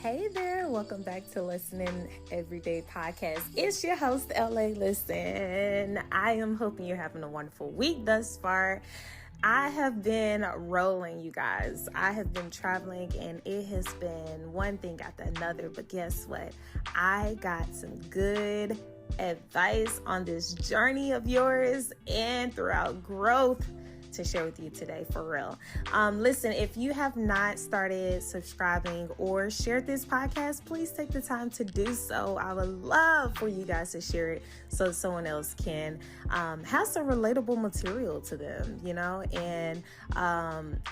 Hey there, welcome back to Listening Everyday Podcast. It's your host, LA Listen. I am hoping you're having a wonderful week thus far. I have been rolling, you guys. I have been traveling and it has been one thing after another. But guess what? I got some good advice on this journey of yours and throughout growth to share with you today, for real. Listen, if you have not started subscribing or shared this podcast, please take the time to do so. I would love for you guys to share it so someone else can have some relatable material to them, and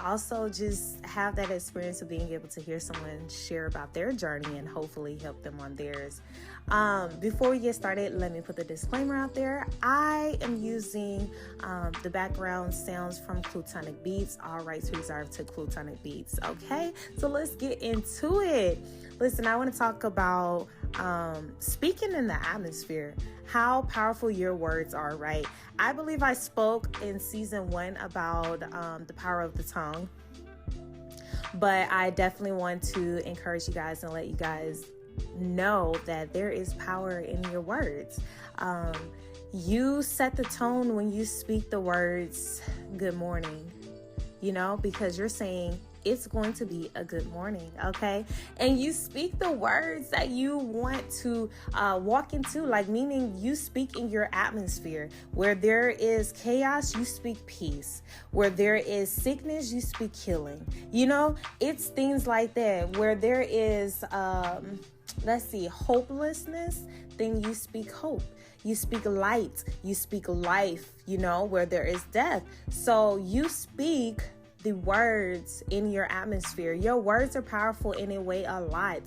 also just have that experience of being able to hear someone share about their journey and hopefully help them on theirs. Before we get started, let me put the disclaimer out there. I am using the background sounds from Plutonic Beats. All rights reserved to Plutonic Beats. Okay, so let's get into it. Listen, I want to talk about speaking in the atmosphere, how powerful your words are, right? I believe I spoke in season 1 about the power of the tongue, but I definitely want to encourage you guys and let you guys know that there is power in your words. You set the tone when you speak the words good morning, because you're saying it's going to be a good morning, okay? And you speak the words that you want to walk into, meaning you speak in your atmosphere. Where there is chaos, you speak peace. Where there is sickness, you speak healing. It's things like that. Where there is, hopelessness, then you speak hope. You speak light. You speak life, where there is death. So you speak the words in your atmosphere. Your words are powerful and they weigh a lot.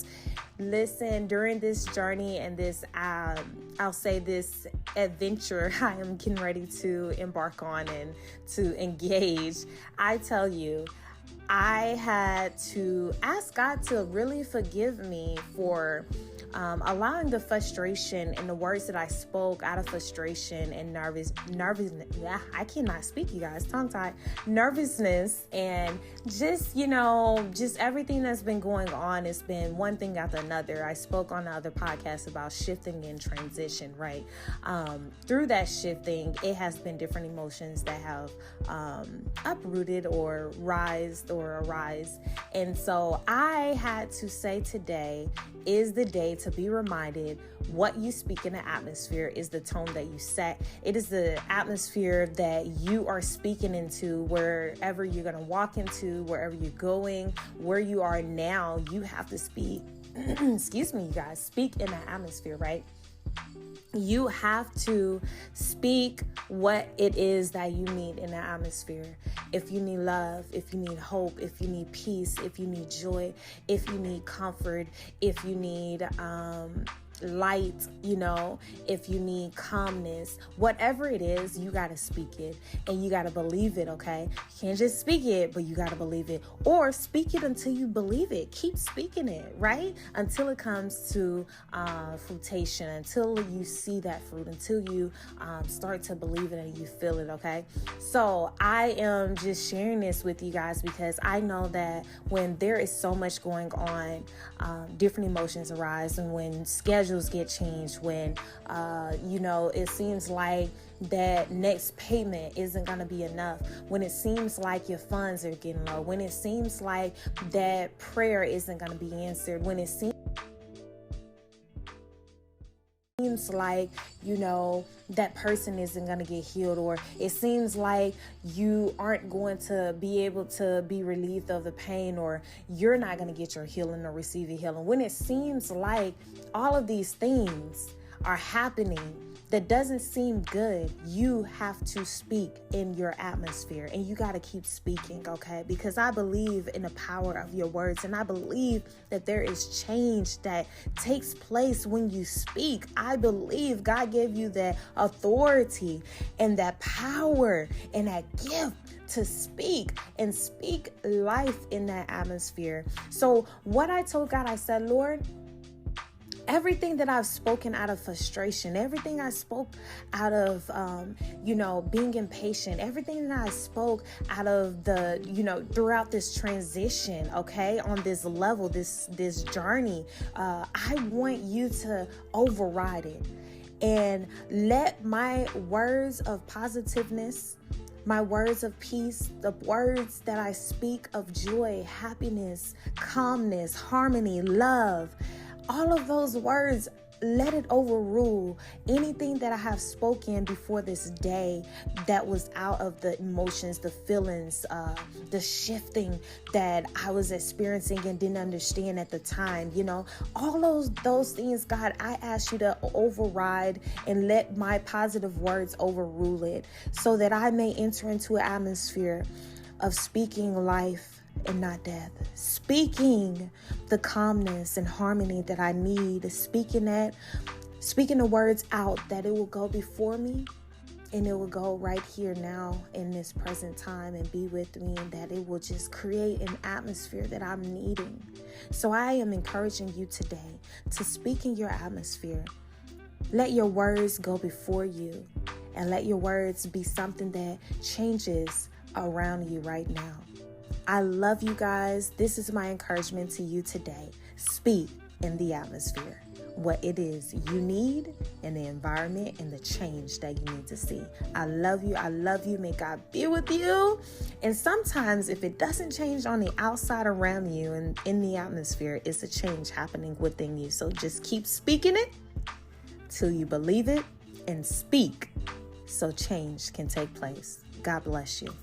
Listen, during this journey and this, I'll say this adventure I am getting ready to embark on and to engage, I tell you, I had to ask God to really forgive me for allowing the frustration and the words that I spoke out of frustration and nervousness. Yeah, I cannot speak, you guys, tongue-tied. Nervousness and just everything that's been going on. It's been one thing after another. I spoke on the other podcast about shifting and transition, right? Through that shifting, it has been different emotions that have uprooted or arise. And so I had to say today is the day to be reminded what you speak in the atmosphere is the tone that you set. It is the atmosphere that you are speaking into wherever you're going to walk into, wherever you're going, where you are now. You have to speak, excuse me, you guys, speak in the atmosphere, right? You have to speak what it is that you need in the atmosphere. If you need love, if you need hope, if you need peace, if you need joy, if you need comfort, if you need light, if you need calmness, whatever it is, you got to speak it and you got to believe it, okay? You can't just speak it, but you got to believe it, or speak it until you believe it. Keep speaking it, right? Until it comes to fruition, until you see that fruit, until you start to believe it and you feel it, okay? So I am just sharing this with you guys because I know that when there is so much going on, different emotions arise, and when schedules get changed, when it seems like that next payment isn't going to be enough, when it seems like your funds are getting low, when it seems like that prayer isn't going to be answered, when it seems like that person isn't going to get healed, or it seems like you aren't going to be able to be relieved of the pain, or you're not going to get your healing or receive your healing, when it seems like all of these things are happening that doesn't seem good, you have to speak in your atmosphere, and you got to keep speaking, okay? Because I believe in the power of your words, and I believe that there is change that takes place when you speak. I believe God gave you that authority and that power and that gift to speak and speak life in that atmosphere. So what I told God, I said, Lord, Everything that I've spoken out of frustration, everything I spoke out of, being impatient, everything that I spoke out of throughout this transition, okay, on this level, this journey, I want you to override it and let my words of positiveness, my words of peace, the words that I speak of joy, happiness, calmness, harmony, love, all of those words, let it overrule anything that I have spoken before this day that was out of the emotions, the feelings, the shifting that I was experiencing and didn't understand at the time. All those things, God, I ask you to override and let my positive words overrule it so that I may enter into an atmosphere of speaking life and not death, speaking the calmness and harmony that I need, speaking the words out, that it will go before me and it will go right here now in this present time and be with me, and that it will just create an atmosphere that I'm needing. So I am encouraging you today to speak in your atmosphere. Let your words go before you and let your words be something that changes around you right now. I love you guys. This is my encouragement to you today. Speak in the atmosphere what it is you need in the environment and the change that you need to see. I love you. I love you. May God be with you. And sometimes if it doesn't change on the outside around you and in the atmosphere, it's a change happening within you. So just keep speaking it till you believe it, and speak so change can take place. God bless you.